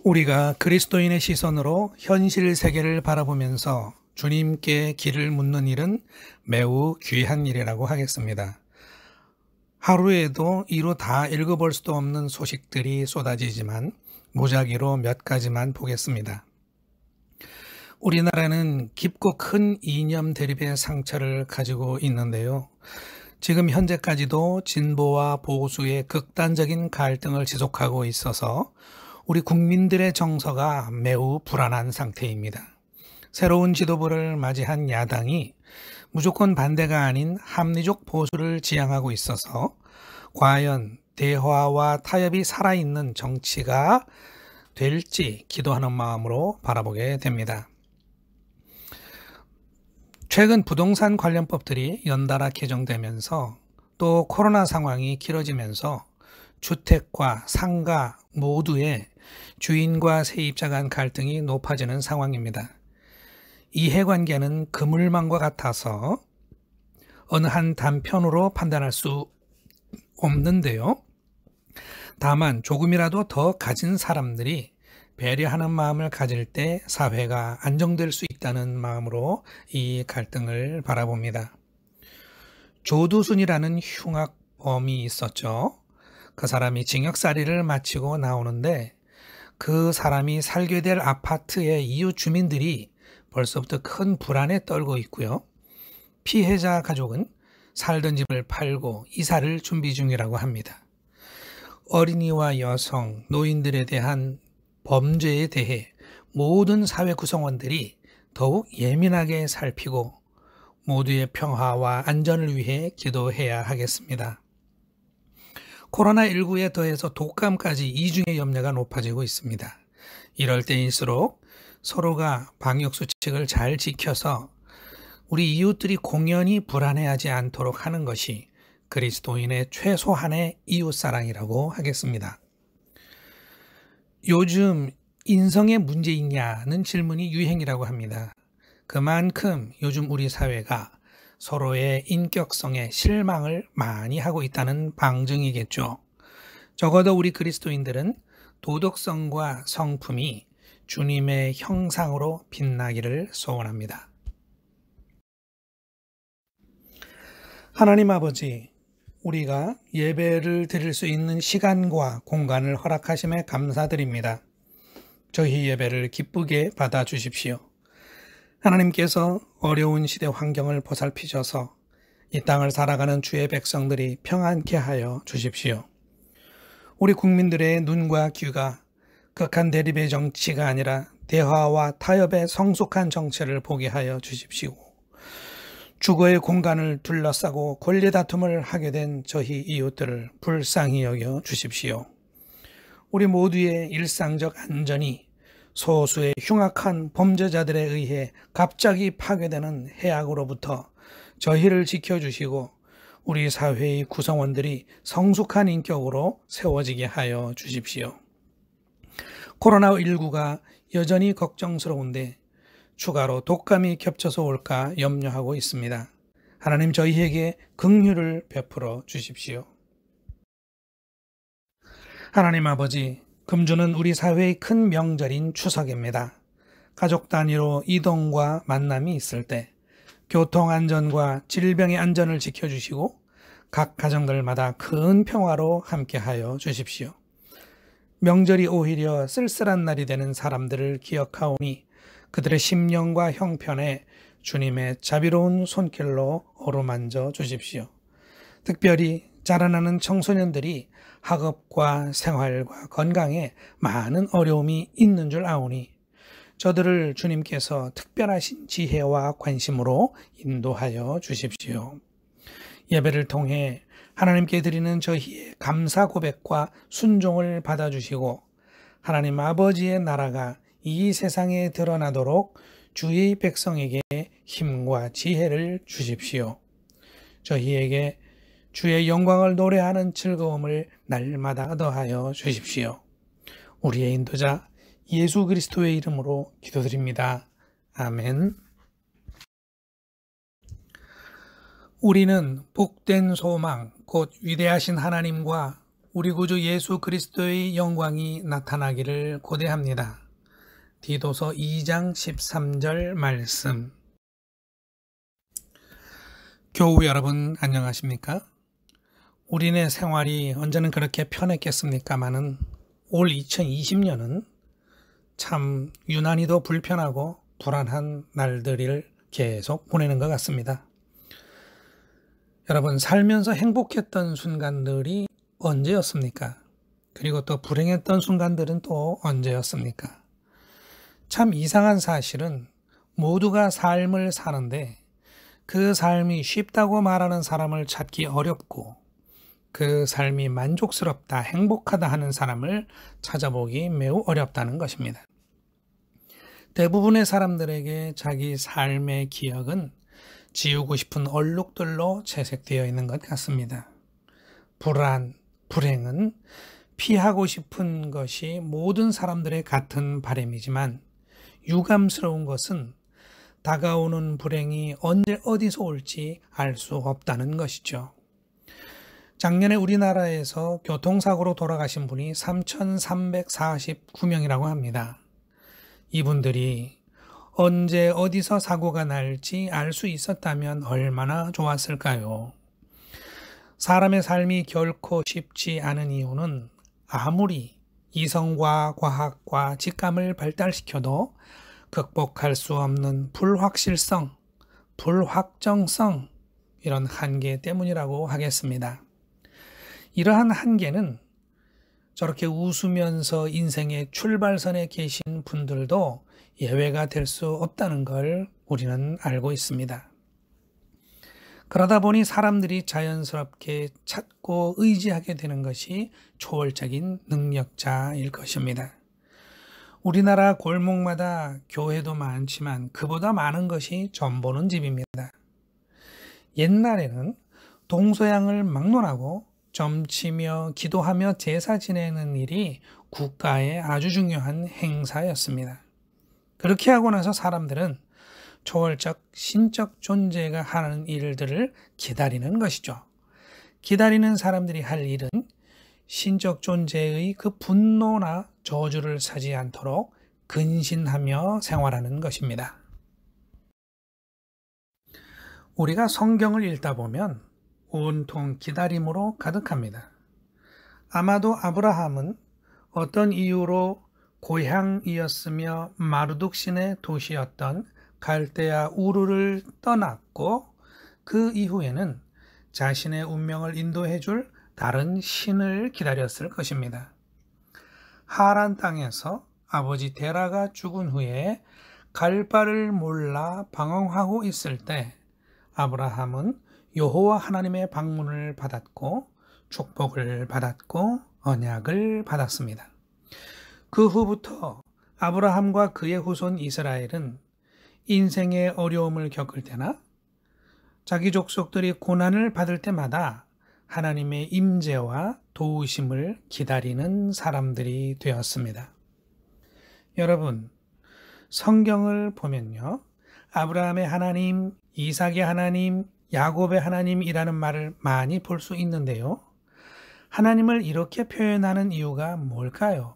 우리가 그리스도인의 시선으로 현실 세계를 바라보면서 주님께 길을 묻는 일은 매우 귀한 일이라고 하겠습니다. 하루에도 이루 다 읽어볼 수도 없는 소식들이 쏟아지지만 무작위로 몇 가지만 보겠습니다. 우리나라는 깊고 큰 이념 대립의 상처를 가지고 있는데요. 지금 현재까지도 진보와 보수의 극단적인 갈등을 지속하고 있어서 우리 국민들의 정서가 매우 불안한 상태입니다. 새로운 지도부를 맞이한 야당이 무조건 반대가 아닌 합리적 보수를 지향하고 있어서 과연 대화와 타협이 살아있는 정치가 될지 기도하는 마음으로 바라보게 됩니다. 최근 부동산 관련법들이 연달아 개정되면서 또 코로나 상황이 길어지면서 주택과 상가 모두의 주인과 세입자 간 갈등이 높아지는 상황입니다. 이해관계는 그물망과 같아서 어느 한 단편으로 판단할 수 없는데요. 다만 조금이라도 더 가진 사람들이 배려하는 마음을 가질 때 사회가 안정될 수 있다는 마음으로 이 갈등을 바라봅니다. 조두순이라는 흉악범이 있었죠. 그 사람이 징역살이를 마치고 나오는데 그 사람이 살게 될 아파트의 이웃 주민들이 벌써부터 큰 불안에 떨고 있고요. 피해자 가족은 살던 집을 팔고 이사를 준비 중이라고 합니다. 어린이와 여성, 노인들에 대한 범죄에 대해 모든 사회 구성원들이 더욱 예민하게 살피고 모두의 평화와 안전을 위해 기도해야 하겠습니다. 코로나19에 더해서 독감까지 이중의 염려가 높아지고 있습니다. 이럴 때일수록 서로가 방역수칙을 잘 지켜서 우리 이웃들이 공연히 불안해하지 않도록 하는 것이 그리스도인의 최소한의 이웃사랑이라고 하겠습니다. 요즘 인성에 문제 있냐는 질문이 유행이라고 합니다. 그만큼 요즘 우리 사회가 서로의 인격성에 실망을 많이 하고 있다는 방증이겠죠. 적어도 우리 그리스도인들은 도덕성과 성품이 주님의 형상으로 빛나기를 소원합니다. 하나님 아버지, 우리가 예배를 드릴 수 있는 시간과 공간을 허락하심에 감사드립니다. 저희 예배를 기쁘게 받아주십시오. 하나님께서 어려운 시대 환경을 보살피셔서 이 땅을 살아가는 주의 백성들이 평안케 하여 주십시오. 우리 국민들의 눈과 귀가 극한 대립의 정치가 아니라 대화와 타협의 성숙한 정치를 보게 하여 주십시오. 주거의 공간을 둘러싸고 권리 다툼을 하게 된 저희 이웃들을 불쌍히 여겨 주십시오. 우리 모두의 일상적 안전이 소수의 흉악한 범죄자들에 의해 갑자기 파괴되는 해악으로부터 저희를 지켜주시고 우리 사회의 구성원들이 성숙한 인격으로 세워지게 하여 주십시오. 코로나19가 여전히 걱정스러운데 추가로 독감이 겹쳐서 올까 염려하고 있습니다. 하나님 저희에게 긍휼을 베풀어 주십시오. 하나님 아버지, 금주는 우리 사회의 큰 명절인 추석입니다. 가족 단위로 이동과 만남이 있을 때 교통안전과 질병의 안전을 지켜주시고 각 가정들마다 큰 평화로 함께하여 주십시오. 명절이 오히려 쓸쓸한 날이 되는 사람들을 기억하오니 그들의 심령과 형편에 주님의 자비로운 손길로 어루만져 주십시오. 특별히 자라나는 청소년들이 학업과 생활과 건강에 많은 어려움이 있는 줄 아오니 저들을 주님께서 특별하신 지혜와 관심으로 인도하여 주십시오. 예배를 통해 하나님께 드리는 저희의 감사 고백과 순종을 받아주시고 하나님 아버지의 나라가 이 세상에 드러나도록 주의 백성에게 힘과 지혜를 주십시오. 저희에게 주의 영광을 노래하는 즐거움을 날마다 더하여 주십시오. 우리의 인도자 예수 그리스도의 이름으로 기도드립니다. 아멘. 우리는 복된 소망, 곧 위대하신 하나님과 우리 구주 예수 그리스도의 영광이 나타나기를 고대합니다. 디도서 2장 13절 말씀. 교우 여러분 안녕하십니까? 우리네 생활이 언제는 그렇게 편했겠습니까마는 올 2020년은 참 유난히도 불편하고 불안한 날들을 계속 보내는 것 같습니다. 여러분, 살면서 행복했던 순간들이 언제였습니까? 그리고 또 불행했던 순간들은 또 언제였습니까? 참 이상한 사실은 모두가 삶을 사는데 그 삶이 쉽다고 말하는 사람을 찾기 어렵고 그 삶이 만족스럽다, 행복하다 하는 사람을 찾아보기 매우 어렵다는 것입니다. 대부분의 사람들에게 자기 삶의 기억은 지우고 싶은 얼룩들로 채색되어 있는 것 같습니다. 불안, 불행은 피하고 싶은 것이 모든 사람들의 같은 바람이지만 유감스러운 것은 다가오는 불행이 언제 어디서 올지 알 수 없다는 것이죠. 작년에 우리나라에서 교통사고로 돌아가신 분이 3,349명이라고 합니다. 이분들이 언제 어디서 사고가 날지 알 수 있었다면 얼마나 좋았을까요? 사람의 삶이 결코 쉽지 않은 이유는 아무리 이성과 과학과 직감을 발달시켜도 극복할 수 없는 불확실성, 불확정성, 이런 한계 때문이라고 하겠습니다. 이러한 한계는 저렇게 웃으면서 인생의 출발선에 계신 분들도 예외가 될 수 없다는 걸 우리는 알고 있습니다. 그러다 보니 사람들이 자연스럽게 찾고 의지하게 되는 것이 초월적인 능력자일 것입니다. 우리나라 골목마다 교회도 많지만 그보다 많은 것이 점 보는 집입니다. 옛날에는 동서양을 막론하고 점치며 기도하며 제사 지내는 일이 국가의 아주 중요한 행사였습니다. 그렇게 하고 나서 사람들은 초월적 신적 존재가 하는 일들을 기다리는 것이죠. 기다리는 사람들이 할 일은 신적 존재의 그 분노나 저주를 사지 않도록 근신하며 생활하는 것입니다. 우리가 성경을 읽다 보면 온통 기다림으로 가득합니다. 아마도 아브라함은 어떤 이유로 고향이었으며 마르둑 신의 도시였던 갈대아 우르를 떠났고 그 이후에는 자신의 운명을 인도해 줄 다른 신을 기다렸을 것입니다. 하란 땅에서 아버지 데라가 죽은 후에 갈 바를 몰라 방황하고 있을 때 아브라함은 여호와 하나님의 방문을 받았고 축복을 받았고 언약을 받았습니다. 그 후부터 아브라함과 그의 후손 이스라엘은 인생의 어려움을 겪을 때나 자기 족속들이 고난을 받을 때마다 하나님의 임재와 도우심을 기다리는 사람들이 되었습니다. 여러분, 성경을 보면요, 아브라함의 하나님, 이삭의 하나님, 야곱의 하나님이라는 말을 많이 볼 수 있는데요. 하나님을 이렇게 표현하는 이유가 뭘까요?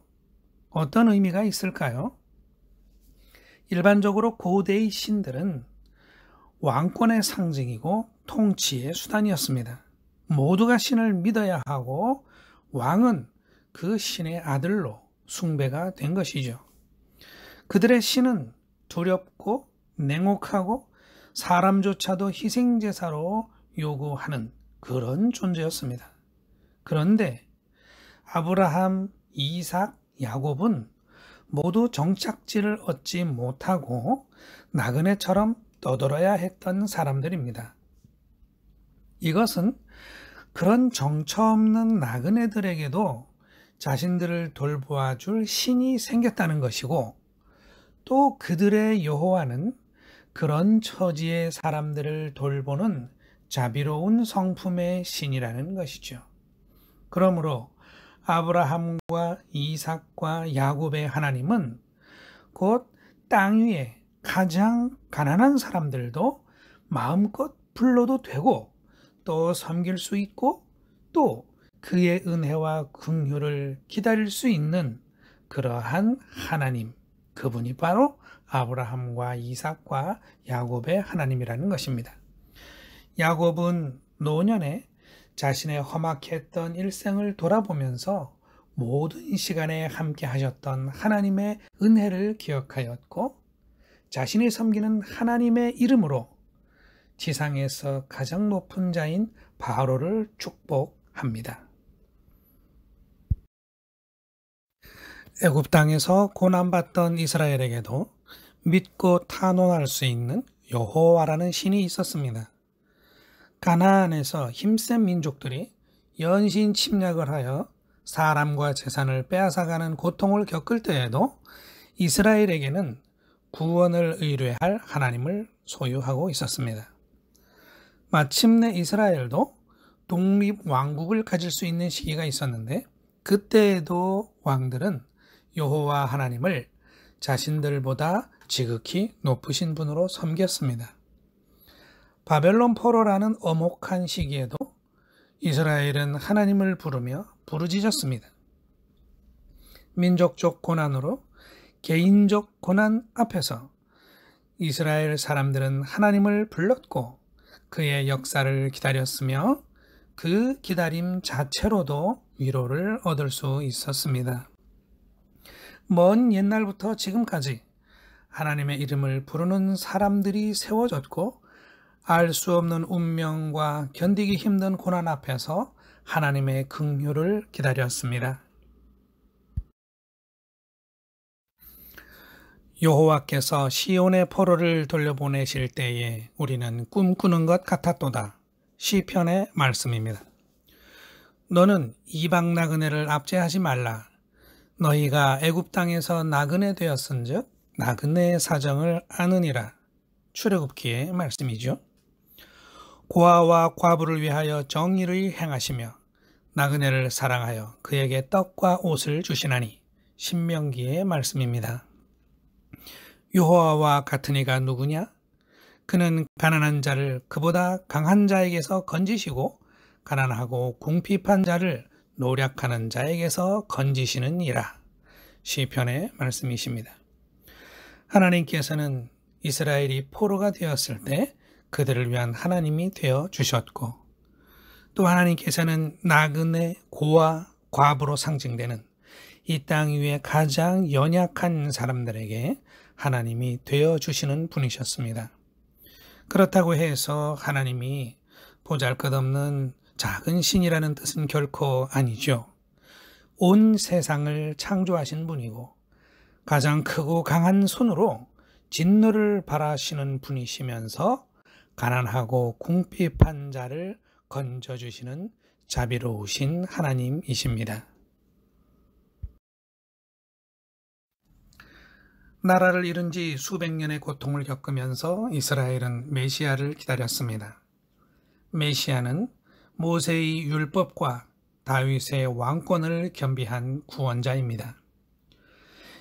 어떤 의미가 있을까요? 일반적으로 고대의 신들은 왕권의 상징이고 통치의 수단이었습니다. 모두가 신을 믿어야 하고 왕은 그 신의 아들로 숭배가 된 것이죠. 그들의 신은 두렵고 냉혹하고 사람조차도 희생제사로 요구하는 그런 존재였습니다. 그런데 아브라함, 이삭, 야곱은 모두 정착지를 얻지 못하고 나그네처럼 떠돌아야 했던 사람들입니다. 이것은 그런 정처 없는 나그네들에게도 자신들을 돌보아 줄 신이 생겼다는 것이고 또 그들의 여호와는 그런 처지의 사람들을 돌보는 자비로운 성품의 신이라는 것이죠. 그러므로 아브라함과 이삭과 야곱의 하나님은 곧 땅 위에 가장 가난한 사람들도 마음껏 불러도 되고 또 섬길 수 있고 또 그의 은혜와 긍휼을 기다릴 수 있는 그러한 하나님, 그분이 바로 아브라함과 이삭과 야곱의 하나님이라는 것입니다. 야곱은 노년에 자신의 험악했던 일생을 돌아보면서 모든 시간에 함께 하셨던 하나님의 은혜를 기억하였고, 자신이 섬기는 하나님의 이름으로 지상에서 가장 높은 자인 바로를 축복합니다. 애굽 땅에서 고난받던 이스라엘에게도 믿고 탄원할 수 있는 여호와라는 신이 있었습니다. 가나안에서 힘센 민족들이 연신 침략을 하여 사람과 재산을 빼앗아가는 고통을 겪을 때에도 이스라엘에게는 구원을 의뢰할 하나님을 소유하고 있었습니다. 마침내 이스라엘도 독립왕국을 가질 수 있는 시기가 있었는데, 그때에도 왕들은 여호와 하나님을 자신들보다 지극히 높으신 분으로 섬겼습니다. 바벨론 포로라는 엄혹한 시기에도 이스라엘은 하나님을 부르며 부르짖었습니다. 민족적 고난으로 개인적 고난 앞에서 이스라엘 사람들은 하나님을 불렀고 그의 역사를 기다렸으며 그 기다림 자체로도 위로를 얻을 수 있었습니다. 먼 옛날부터 지금까지 하나님의 이름을 부르는 사람들이 세워졌고, 알 수 없는 운명과 견디기 힘든 고난 앞에서 하나님의 긍휼을 기다렸습니다. 여호와께서 시온의 포로를 돌려보내실 때에 우리는 꿈꾸는 것 같았도다. 시편의 말씀입니다. 너는 이방 나그네를 압제하지 말라. 너희가 애굽 땅에서 나그네 되었은즉 나그네의 사정을 아느니라. 출애굽기의 말씀이죠. 고아와 과부를 위하여 정의를 행하시며 나그네를 사랑하여 그에게 떡과 옷을 주시나니. 신명기의 말씀입니다. 여호와와 같은 이가 누구냐? 그는 가난한 자를 그보다 강한 자에게서 건지시고 가난하고 궁핍한 자를 노력하는 자에게서 건지시는 이라. 시편의 말씀이십니다. 하나님께서는 이스라엘이 포로가 되었을 때 그들을 위한 하나님이 되어 주셨고, 또 하나님께서는 나그네, 고아, 과부로 상징되는 이 땅 위에 가장 연약한 사람들에게 하나님이 되어 주시는 분이셨습니다. 그렇다고 해서 하나님이 보잘것없는 작은 신이라는 뜻은 결코 아니죠. 온 세상을 창조하신 분이고 가장 크고 강한 손으로 진노를 발하시는 분이시면서 가난하고 궁핍한 자를 건져주시는 자비로우신 하나님이십니다. 나라를 잃은 지 수백 년의 고통을 겪으면서 이스라엘은 메시아를 기다렸습니다. 메시아는 모세의 율법과 다윗의 왕권을 겸비한 구원자입니다.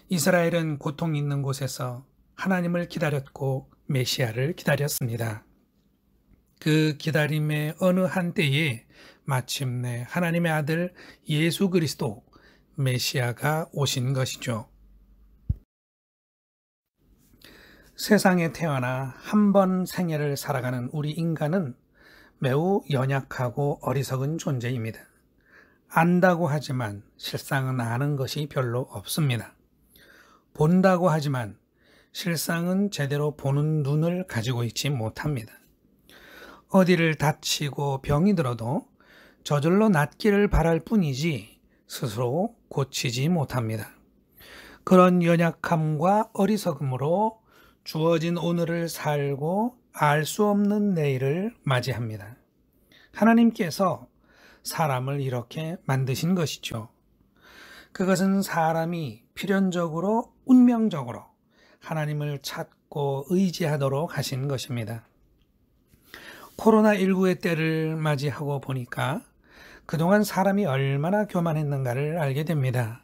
이스라엘은 고통 있는 곳에서 하나님을 기다렸고 메시아를 기다렸습니다. 그 기다림의 어느 한때에 마침내 하나님의 아들 예수 그리스도 메시아가 오신 것이죠. 세상에 태어나 한 번 생애를 살아가는 우리 인간은 매우 연약하고 어리석은 존재입니다. 안다고 하지만 실상은 아는 것이 별로 없습니다. 본다고 하지만 실상은 제대로 보는 눈을 가지고 있지 못합니다. 어디를 다치고 병이 들어도 저절로 낫기를 바랄 뿐이지 스스로 고치지 못합니다. 그런 연약함과 어리석음으로 주어진 오늘을 살고 알 수 없는 내일을 맞이합니다. 하나님께서 사람을 이렇게 만드신 것이죠. 그것은 사람이 필연적으로 운명적으로 하나님을 찾고 의지하도록 하신 것입니다. 코로나19의 때를 맞이하고 보니까 그동안 사람이 얼마나 교만했는가를 알게 됩니다.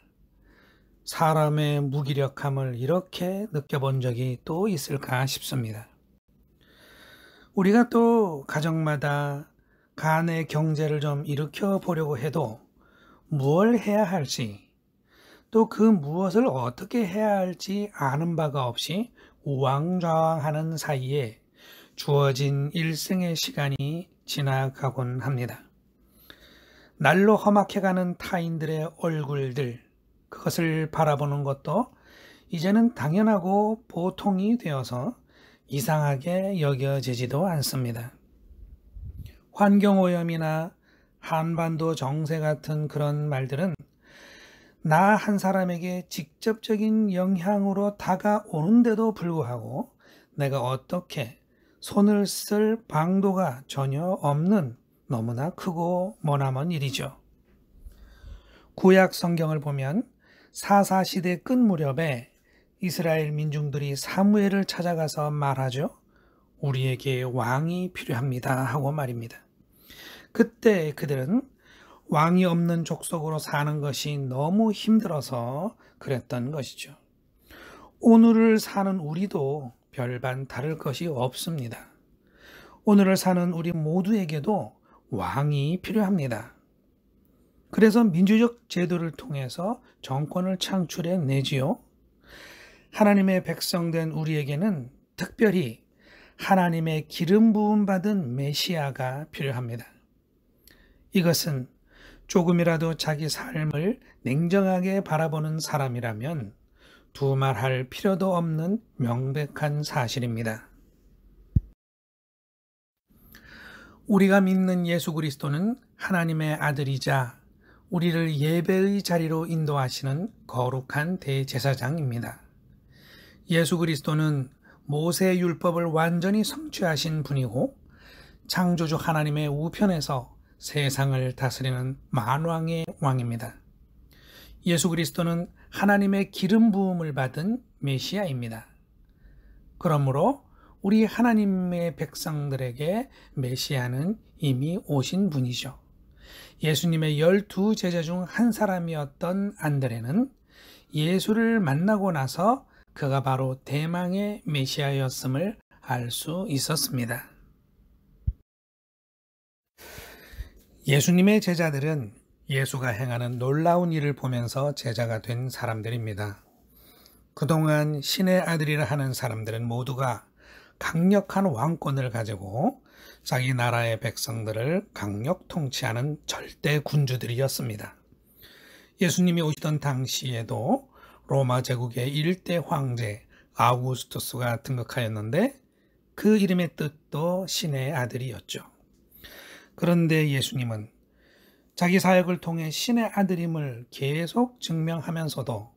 사람의 무기력함을 이렇게 느껴본 적이 또 있을까 싶습니다. 우리가 또 가정마다 간의 경제를 좀 일으켜 보려고 해도 무엇을 해야 할지, 또 그 무엇을 어떻게 해야 할지 아는 바가 없이 우왕좌왕하는 사이에 주어진 일생의 시간이 지나가곤 합니다. 날로 험악해가는 타인들의 얼굴들, 그것을 바라보는 것도 이제는 당연하고 보통이 되어서 이상하게 여겨지지도 않습니다. 환경오염이나 한반도 정세 같은 그런 말들은 나 한 사람에게 직접적인 영향으로 다가오는데도 불구하고 내가 어떻게 손을 쓸 방도가 전혀 없는 너무나 크고 머나먼 일이죠. 구약 성경을 보면 사사시대 끝 무렵에 이스라엘 민중들이 사무엘을 찾아가서 말하죠. 우리에게 왕이 필요합니다 하고 말입니다. 그때 그들은 왕이 없는 족속으로 사는 것이 너무 힘들어서 그랬던 것이죠. 오늘을 사는 우리도 별반 다를 것이 없습니다. 오늘을 사는 우리 모두에게도 왕이 필요합니다. 그래서 민주적 제도를 통해서 정권을 창출해 내지요. 하나님의 백성된 우리에게는 특별히 하나님의 기름 부음 받은 메시아가 필요합니다. 이것은 조금이라도 자기 삶을 냉정하게 바라보는 사람이라면 두말할 필요도 없는 명백한 사실입니다. 우리가 믿는 예수 그리스도는 하나님의 아들이자 우리를 예배의 자리로 인도하시는 거룩한 대제사장입니다. 예수 그리스도는 모세의 율법을 완전히 성취하신 분이고 창조주 하나님의 우편에서 세상을 다스리는 만왕의 왕입니다. 예수 그리스도는 하나님의 기름 부음을 받은 메시아입니다. 그러므로 우리 하나님의 백성들에게 메시아는 이미 오신 분이죠. 예수님의 12 제자 중 한 사람이었던 안드레는 예수를 만나고 나서 그가 바로 대망의 메시아였음을 알 수 있었습니다. 예수님의 제자들은 예수가 행하는 놀라운 일을 보면서 제자가 된 사람들입니다. 그동안 신의 아들이라 하는 사람들은 모두가 강력한 왕권을 가지고 자기 나라의 백성들을 강력 통치하는 절대 군주들이었습니다. 예수님이 오시던 당시에도 로마 제국의 1대 황제 아우구스투스가 등극하였는데 그 이름의 뜻도 신의 아들이었죠. 그런데 예수님은 자기 사역을 통해 신의 아들임을 계속 증명하면서도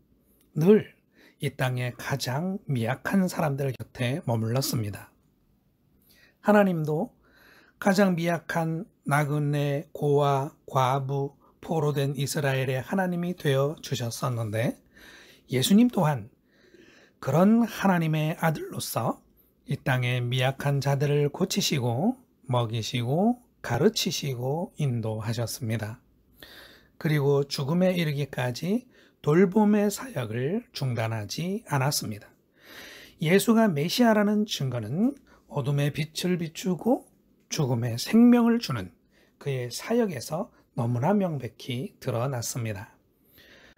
늘 이 땅의 가장 미약한 사람들 곁에 머물렀습니다. 하나님도 가장 미약한 나그네, 고아, 과부, 포로된 이스라엘의 하나님이 되어 주셨었는데 예수님 또한 그런 하나님의 아들로서 이 땅의 미약한 자들을 고치시고 먹이시고 가르치시고 인도하셨습니다. 그리고 죽음에 이르기까지 돌봄의 사역을 중단하지 않았습니다. 예수가 메시아라는 증거는 어둠의 빛을 비추고 죽음의 생명을 주는 그의 사역에서 너무나 명백히 드러났습니다.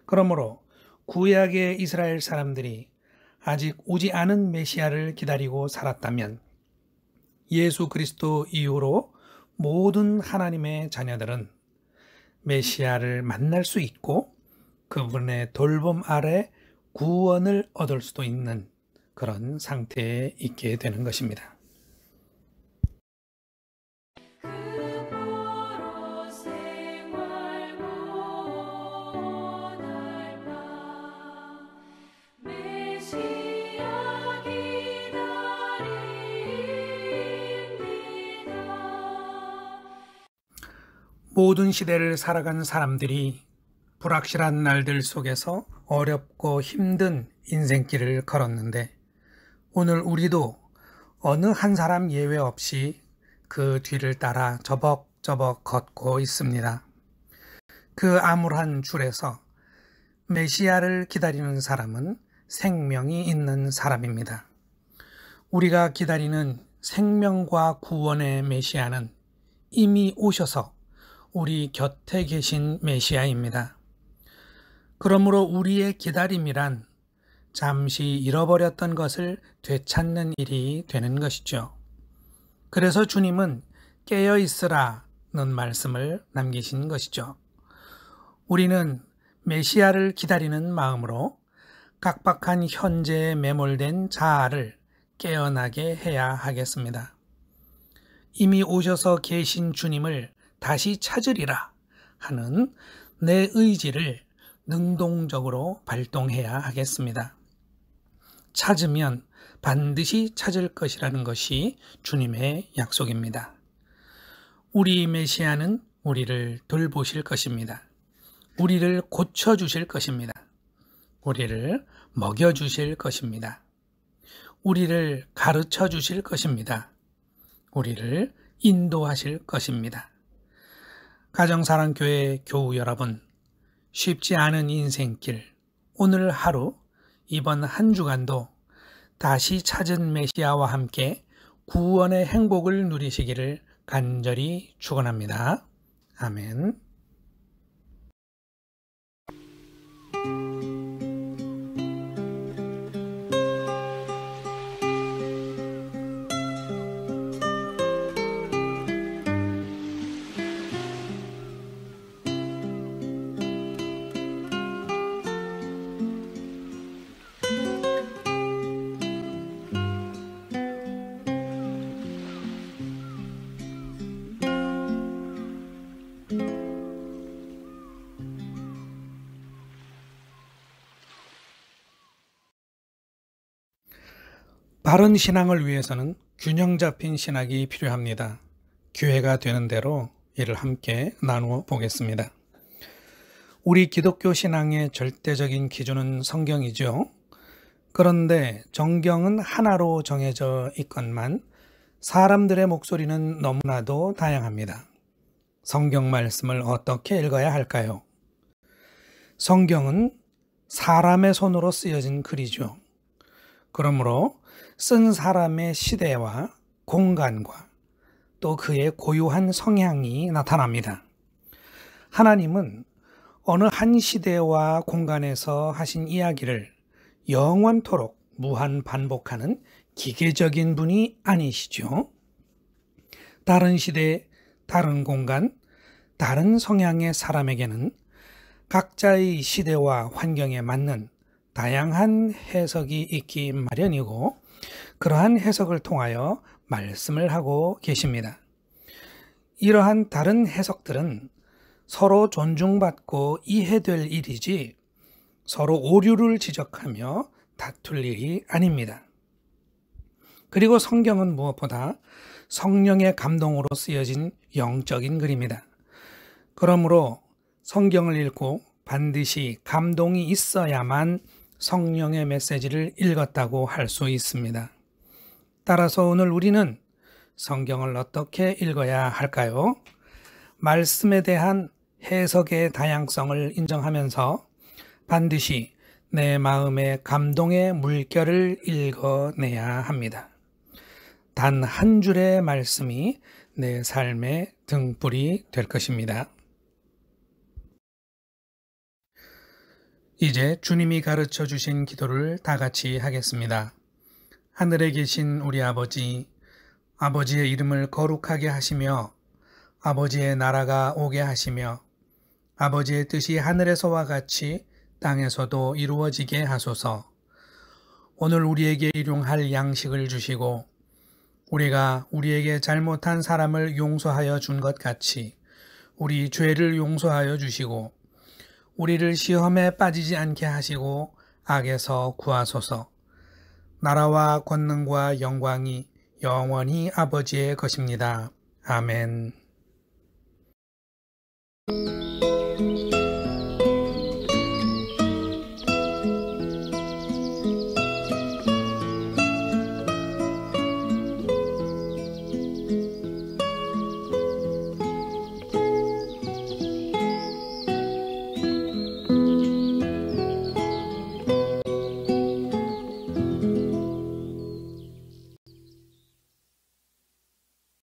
그러므로 구약의 이스라엘 사람들이 아직 오지 않은 메시아를 기다리고 살았다면 예수 그리스도 이후로 모든 하나님의 자녀들은 메시아를 만날 수 있고 그분의 돌봄 아래 구원을 얻을 수도 있는 그런 상태에 있게 되는 것입니다. 모든 시대를 살아간 사람들이 불확실한 날들 속에서 어렵고 힘든 인생길을 걸었는데 오늘 우리도 어느 한 사람 예외 없이 그 뒤를 따라 저벅저벅 걷고 있습니다. 그 암울한 줄에서 메시아를 기다리는 사람은 생명이 있는 사람입니다. 우리가 기다리는 생명과 구원의 메시아는 이미 오셔서 우리 곁에 계신 메시아입니다. 그러므로 우리의 기다림이란 잠시 잃어버렸던 것을 되찾는 일이 되는 것이죠. 그래서 주님은 깨어 있으라는 말씀을 남기신 것이죠. 우리는 메시아를 기다리는 마음으로 각박한 현재에 매몰된 자아를 깨어나게 해야 하겠습니다. 이미 오셔서 계신 주님을 다시 찾으리라 하는 내 의지를 능동적으로 발동해야 하겠습니다. 찾으면 반드시 찾을 것이라는 것이 주님의 약속입니다. 우리 메시아는 우리를 돌보실 것입니다. 우리를 고쳐주실 것입니다. 우리를 먹여주실 것입니다. 우리를 가르쳐 주실 것입니다. 우리를 인도하실 것입니다. 가정사랑교회 교우 여러분, 쉽지 않은 인생길, 오늘 하루, 이번 한 주간도 다시 찾은 메시아와 함께 구원의 행복을 누리시기를 간절히 축원합니다. 아멘. 바른 신앙을 위해서는 균형 잡힌 신학이 필요합니다. 기회가 되는 대로 이를 함께 나누어 보겠습니다. 우리 기독교 신앙의 절대적인 기준은 성경이죠. 그런데 정경은 하나로 정해져 있건만 사람들의 목소리는 너무나도 다양합니다. 성경 말씀을 어떻게 읽어야 할까요? 성경은 사람의 손으로 쓰여진 글이죠. 그러므로 쓴 사람의 시대와 공간과 또 그의 고유한 성향이 나타납니다. 하나님은 어느 한 시대와 공간에서 하신 이야기를 영원토록 무한 반복하는 기계적인 분이 아니시죠. 다른 시대, 다른 공간, 다른 성향의 사람에게는 각자의 시대와 환경에 맞는 다양한 해석이 있기 마련이고 그러한 해석을 통하여 말씀을 하고 계십니다. 이러한 다른 해석들은 서로 존중받고 이해될 일이지 서로 오류를 지적하며 다툴 일이 아닙니다. 그리고 성경은 무엇보다 성령의 감동으로 쓰여진 영적인 글입니다. 그러므로 성경을 읽고 반드시 감동이 있어야만 성령의 메시지를 읽었다고 할 수 있습니다. 따라서 오늘 우리는 성경을 어떻게 읽어야 할까요? 말씀에 대한 해석의 다양성을 인정하면서 반드시 내 마음의 감동의 물결을 읽어내야 합니다. 단 한 줄의 말씀이 내 삶의 등불이 될 것입니다. 이제 주님이 가르쳐 주신 기도를 다 같이 하겠습니다. 하늘에 계신 우리 아버지, 아버지의 이름을 거룩하게 하시며 아버지의 나라가 오게 하시며 아버지의 뜻이 하늘에서와 같이 땅에서도 이루어지게 하소서. 오늘 우리에게 일용할 양식을 주시고 우리가 우리에게 잘못한 사람을 용서하여 준 것 같이 우리 죄를 용서하여 주시고 우리를 시험에 빠지지 않게 하시고 악에서 구하소서. 나라와 권능과 영광이 영원히 아버지의 것입니다. 아멘.